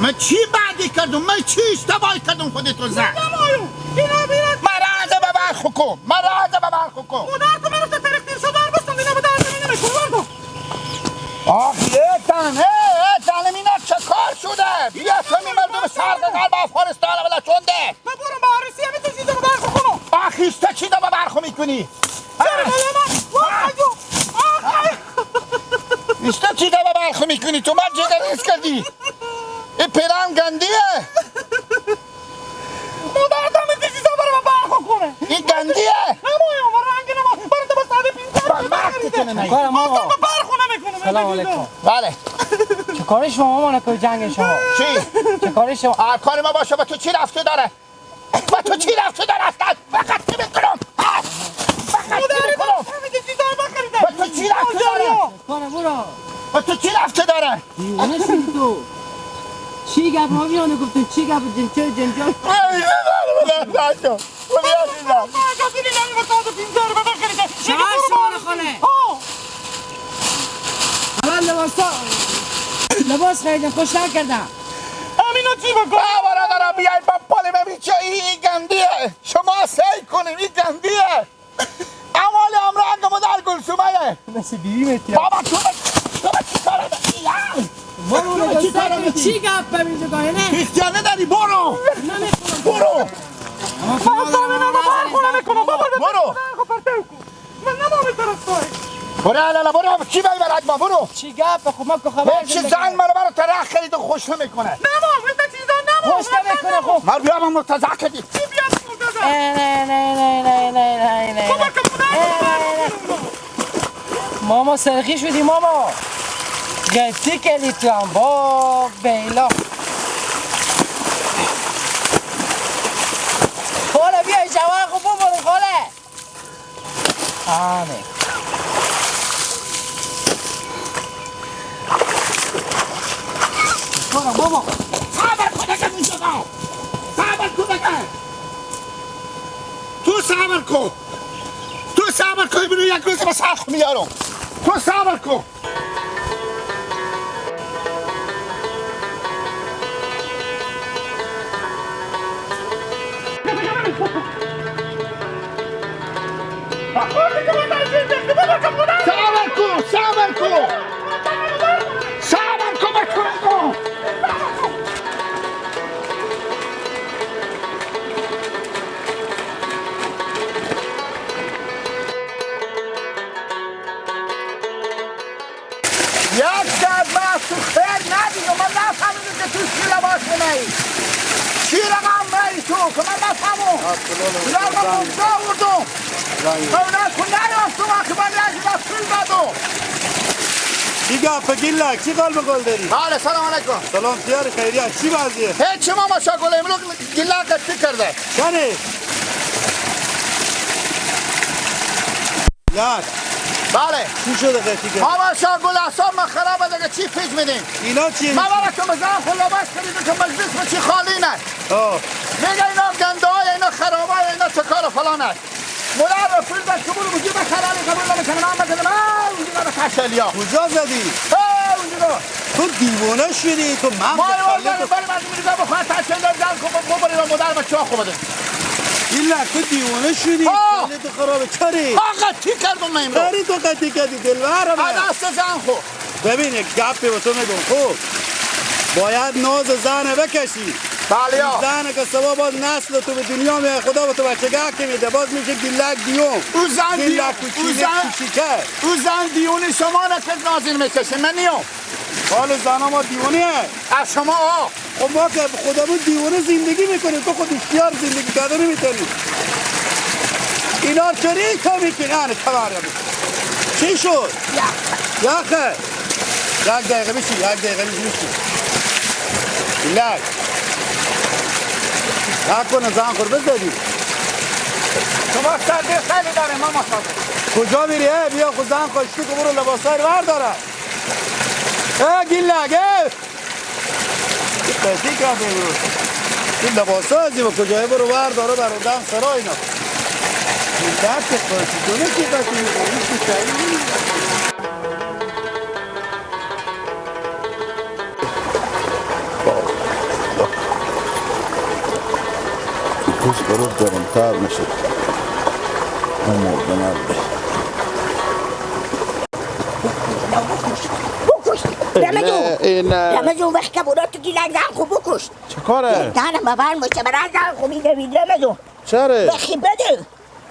من چی بعدی کردم؟ من چی اشتباهی کردم خودتو زن؟ نمایو اینا بیرد مرازه به برخو کن مرازه به برخو کن مادر تو منو ترک دیر شدار بستم اینا به درد نمیگم کن آخ ایتان اینا چه کار شده؟ بیا تو می مردم سرد قلب افغانستان ولی چونده؟ من برم به عروسی همه تو چیزا به برخو کنم آخ ایسته چی دا به برخو میکنی؟ ایسته چی دا به برخو میکنی؟ تو من جگر ریز کردی؟ این پیران گندیه؟ مادر تو همه چیزا برم به برخو کنه این گندیه؟ نمایو من رنگ نمایو برم تو به ساده پینتر کارم مادر آقا به برخو نمیکنه سلام علیکم بله چه کاری شما مامان که جنگ شما چی؟ چه کاری شما هر کاری ما باشه به تو چی رفته داره؟ به تو چی رفته داره اصلا؟ فقط چی میکنم؟ فقط چی میکنم؟ همه چیزا رو بخریده به تو چی رفته داره؟ کارم برو به تو چی رفته داره؟ دیوانه شدی تو چی گپ مامیانه گفتن چی گپ جنجال لباس خریدم خوش نکردم امینا چی بکن؟ برادرم بیای با پالی ببین چه این گندیه شما سعی کنیم این گندیه امال امرانگمو در گلسومه مثل بیویمتی بابا تو چی کاره داری؟ مامان چی کاره چی گپ ببین جگاهه نه کریستیانه داری برو برو من سرمه برخو نمیکنم برو من نمامه طرف برو علالا برو کی ببرد ما برو چی گپ خب ما که خبر چی زن منو برای ترخ خرید و خوش نمیکنه نمام این چیزا نمام خوش نمیکنه خب من بیام مرتضی کردی چی بیاد مرتضی نه ماما سرخی شدی ماما گفتی کلی تو هم با بیلا خاله بیای جوان خوب بمونی خاله آنه برو بابا صبر کن اگه اینجا صبر کن اگه تو صبر کن بینو یک روز به سرخ میارم تو صبر کن صبر کن بکنم یک دست من تو خیر ندید و من نفهمیدم که تو چی لباس نمایی چی رقم بایی تو که من نفهمم اینا رو مفتا آوردم اینا کن نیافتم که من یکی رفت بدم چی گفت گیلک چی قلب گل داری؟ بله سلام علیکم سلام خیار خیریت چی وضعیه؟ هیچ ما ماشاءالله امروز گیلک چی کرده کنی؟ گیلک بله چی شده قطعی کرد؟ ما ماشاءالله اصاب ما خرابه دیگه چی پیش میدیم اینا چیه؟ ما براتون بزنم خود لباس خریدم که مجلس ما چی خالی نه میگه اینا گنده های اینا خرابه های اینا چکار فلان است مدر رسول در کبول بودی به خرابی قبول نمیکنه من بزنم اونجا به تشلیا کجا زدی؟ اونجا تو دیوانه شدی تو من ما یه باری من میریزم بخواه تشلیا زن کن ببرید و مدر به چاخ بده گیلک تو دیوانه شدی خیلی تو خرابه چری؟ قطی کردم من امرو چری تو قطعی کردی دلوره من دست زن خو ببین یک گپی به تو میگم خوب باید ناز زن بکشی بله یا زن که سوا باز نسل تو به دنیا میاد خدا به تو بچگاه که میده باز میشه گیلک دیون او زن گیلک کوچیکه او زن دیونی شما را که نازین میکشه من نیام حال زنها ما دیوانیه از شما ها خب ما که خودمون دیوانه زندگی میکنیم تو خود اختیار زندگی کرده نمیتونی اینا چری تو میکنن تبره چی شد؟ یخه یک دقیقه بشی گیلک نکنه زن خور بزدی شما سردی خیلی داره ما کجا میری بیا خود زن خوشتی که برو لباسای رو برداره گیلک قطعی کرده برو این لباسا ازی با کجایی برو برداره برادم سرا اینا این درد که خواهشی کنه که قطعی میکنه برود دارم تر میشه مرده مرده رمز اون وقت که برات تو گیلک زن خوب بکشت چه کاره؟ دانم ببر مشه برای زن خوب میده رمز اون چره؟ بخی بده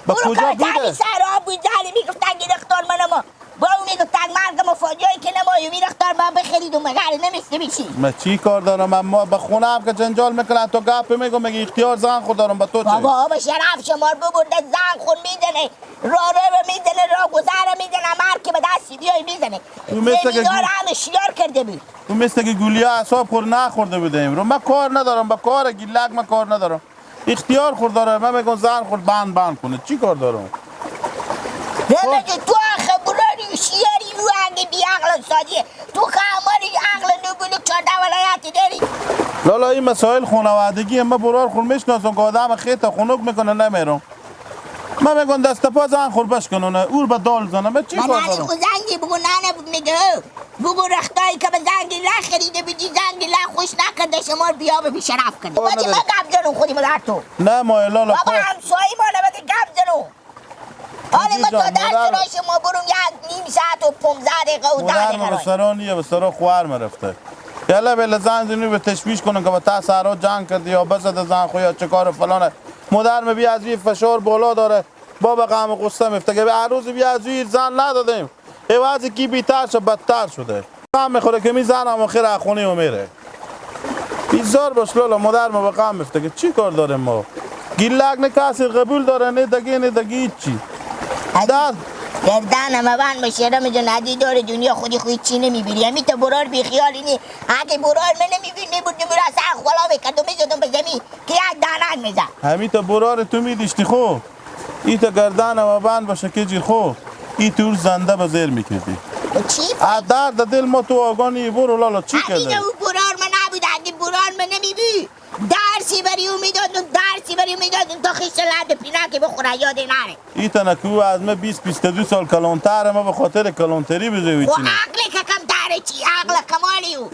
با کجا بوده؟ سراب بود زنی میگفتن گیرختار منم با اون میگفتن مرگم و فاجایی که نمایو میرختار من بخرید و مگر نمیسته بیشی من چی کار دارم؟ من به خونه هم که جنجال میکنن تو گپ میگم مگه اختیار زن خود دارم با تو چه؟ بابا به شرف شمار ببرده زن خون میزنه راه میزنه راه گذره میزنه مرد که به دستی بیای میزنه زمیدار همه شیار کرده بود تو مثل که گولیا اعصاب خور نخورده بوده امرو من کار ندارم با کار گیلک من کار ندارم اختیار خور داره من میگم زن خود بند کنه چی کار دارم رمز تو آخه براری شیاری رو هنگی بی عقل سادیه تو که هماری عقل نبولک 14 ولایتی داری لالا این مسائل خانوادگی ما برار خور میشناسم که آدم خیت خنک میکنه نمیرم من میگم دست پا زن خور بش کنونه اور به دال زنه من چی کار دارم من خود زنگی بگو نانه میگه بگو رختایی که به زنگی له خریده بدی زنگی له خوش نکرده شما بیا به بیشرف کنه بادی من گپ زنم خودی مدر تو نه ما لالا بابا همسایی ما نباید گپ زنم حالا ما تا در سراش ما برم یک نیم ساعت و 15 دقیقه و 10 دقیقه مادر به سرانیه به سرا خوار مرفته یلا بله زن زنی به تشویش کنن که با تا سرا جنگ کردی یا بزد زن خو یا چه کار فلانه مادر می بیا از وی فشار بالا داره بابا غم غصه میفته که هر روز بیا از وی زن ندادیم عوضی کی بیتر شد بدتر شده غم میخوره که می زن هم آخر خونه و میره بیزار باش لالا مادر ما به غم میفته که چی کار داریم ما گیلک نه کسی قبول داره نه دگی چی داد گردن من بشه رمز ندی داره دنیا خودی چی نمیبینی همی تا برار بیخیالی نی اگه برار من نمیبینی بود نمیره اصلا خلا بکرد و میزدم به زمین که یک دانک میزد همی تا برار تو میدیشتی خوب ای تا گردن و بند باشه که جی خوب ای تور زنده به زیر میکردی چی؟ درد دل ما تو آگانی برو لالا چی کرده؟ همیده او برار من نبود اگه برار من نمیبی درسی بری او میدادن تا خیش لرد پینکی بخوره یادی نره ای تنکو از ما 20-22 سال کلانتر ما به خاطر کلانتری بزوی و چینه عقلی که کم تره چی عقل کمالی او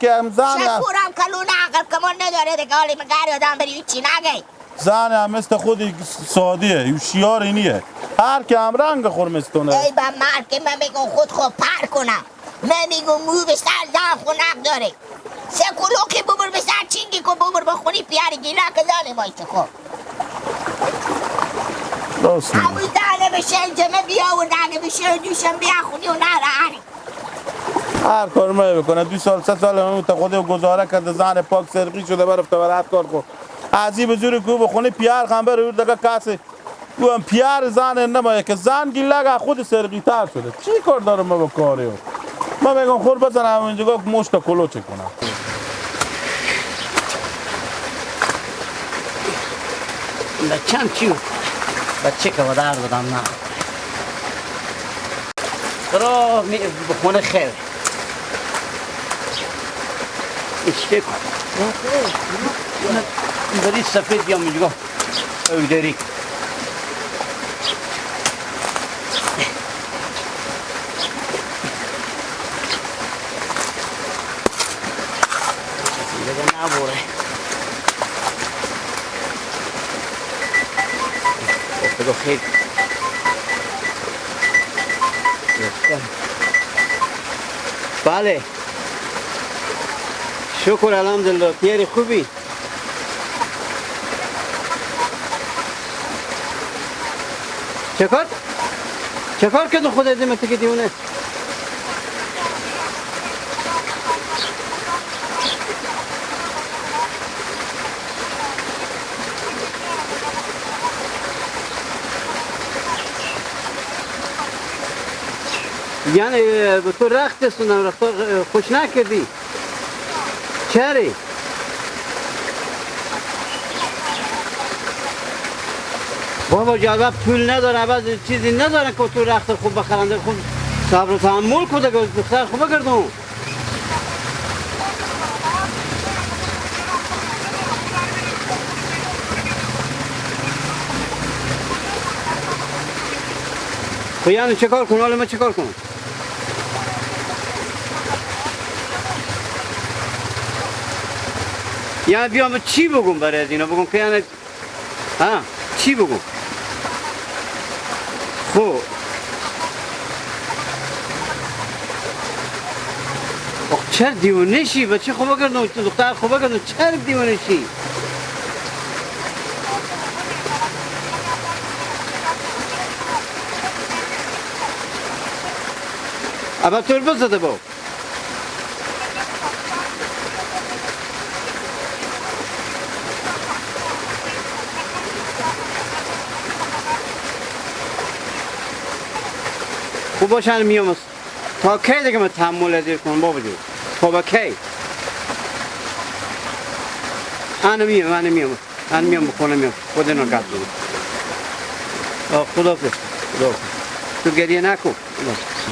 که هم زن شکورم کلون عقل کمان نداره دیگه حالی مگر یادم بری چی نگه زن هم مثل خودی سادیه یو شیار اینیه هر که هم رنگ خورمستونه ای با مرد که من میگم خود پر کنم من میگم مو به سر زن خونق داره سکولو که ببر به سر چینگی کن ببر با خونی پیاری گیلک زنه مایی چکو راست میگه همون زنه بشه جمعه بیا و نگه بشه دوشم بیا خونی و نره هر کار ما بکنه 2 سال 3 سال همون تا خود گزاره کرده زن پاک سرقی شده برفته برای کار خود عزی به زور کو بخونه پیار خنبر رو دیگه کسی او هم پیار زن نمایه که زن گیلک خود سرقی تر شده چی کار دارم ما با کاری ما میگم خور بزنم اینجا مشت کلو چه کنم بچم چیو بچه که بدر بدم نه برا بخونه خیر اشته کن بری سفید یا میگو او داری دیگه نبوره بگو خیر بله شکر الحمدلله پیری خوبی چه کار کردن خود ازمه که دیونه یعنی به تو رخت سنم رخت خوش نکردی چری؟ بابا جواب پول نداره عوض چیزی نداره که تو رخت خوب بخرنده خود صبر و تحمل کده که دختر خوب بگردم خب یعنی چه کار کنم؟ حالا من چه کار کنم؟ یعنی بیام چی بگم برای از اینا بگم که یعنی ها چی بگو؟ خب چرا دیوانه شی؟ بچه خوبه کردن دختر خوبه کردن چرا دیوانه شی؟ ابا طور بزده با خوب باشن میام است تا کی دیگه من تحمل دیر کنم بابا جو خب کی من میام بخونه میام خود اینا گفت خدا تو گریه نکن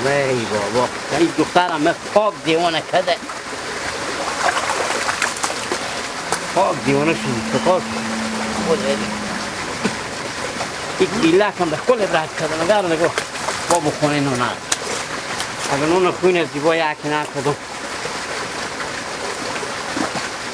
وای بابا این دخترم من پاک دیوانه کده پاک دیوانه شد فکر خود این گیلک هم ده کل برد کده نگرم نگو بابا خونه اینو نه اگر نون خونه زیبا یکی نکدم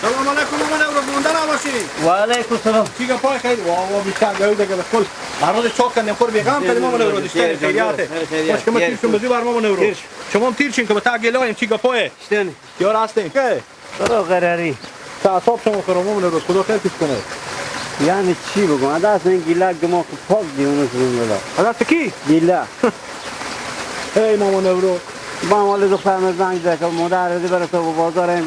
سلام علیکم مامان نورو مونده نباشین و علیکم سلام چیگه پای خیلی واه بیشتر گوید دیگه به کل مرد چاک کردیم خور بیغم کردیم مامان نورو دیشتر خیلیاته باش که ما تیرشون بزی بر مامان نورو شما هم تیر شین که به تا گلایم چیگه پای شتنی یار هستین که برو قراری تعصاب شما خورم مامان نورو خدا خیر پیش کنه یعنی چی بگم دست این گیلک ما پاک دیونه شدیم بلا دست کی گیلک ای مامان نورو با مال دخترم زنگ زد که مادر ردی بره تو بازار این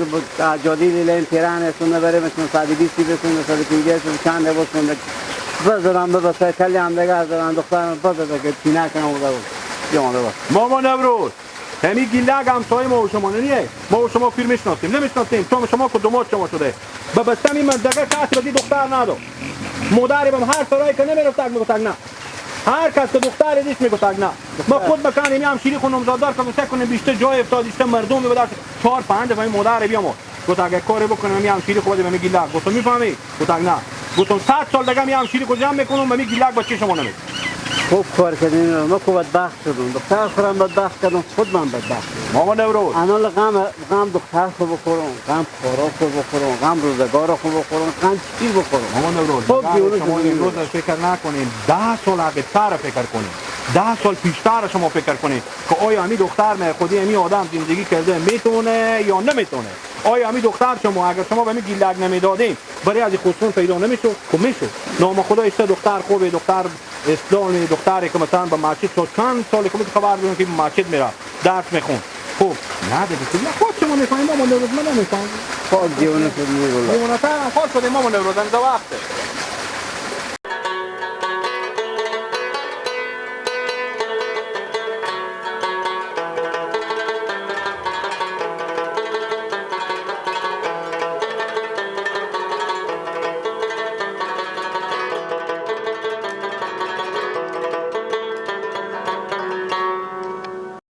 جادی لیلین تیران استونه بره مثل 120 بسونه 150 چند بسونه بذارم ببسه کلی هم دیگه از دخترم بذاره که پینه کنم بوده بود یاده بود مامان نورو همی گیلک همسایه ما و شما نیه ما و شما فیلم میشناسیم نمیشناسیم چون شما کدومات شما شده به بستم این منطقه کسی بدی دختر ندو مادری بهم هر سرایی که نمیرفت میگفت نه هر کس که دختر دیش میگفت نه ما خود بکنیم یه همشیری خونم زادار که فکر کنیم بیشتر جای افتاد بیشتر مردم میبدر 4-5 دفعه مادر بیام گفت اگه کاری بکنم یه همشیری خود به گیلک گفتم میفهمی گفت نه گفتم 100 سال دیگه یه همشیری خود جمع میکنم به گیلک بچه شما نمیاد خوب کار کردین ما خوب بدبخت شدم دختر خودم بدبخت کردم خود من بدبخت مامان نورو انا غم دختر خود بخورم غم خورا خود بخورم غم روزگار خود بخورم غم چی بخورم مامان نورو شما امروز فکر نکنین 10 سال عقب‌تر فکر کنین 10 سال پیشتر شما فکر کنین که آیا همین دختر من خودی همین آدم زندگی کرده میتونه یا نمیتونه آیا همین دختر شما اگر شما به همین گیلک نمیدادین برای از خصوص پیدا نمیشد که میشد نام خدا است دختر خوبه دختر اسلامی دختری که مثلا به مسجد تو چند سالی که خبر بدون که به مسجد میره درس میخون خوب نه دیگه تو خود شما میفهمید مامان نورو من نمیفهمم پاک دیونه شد میگه دیونه تا خود شده مامان نورو زنده وقته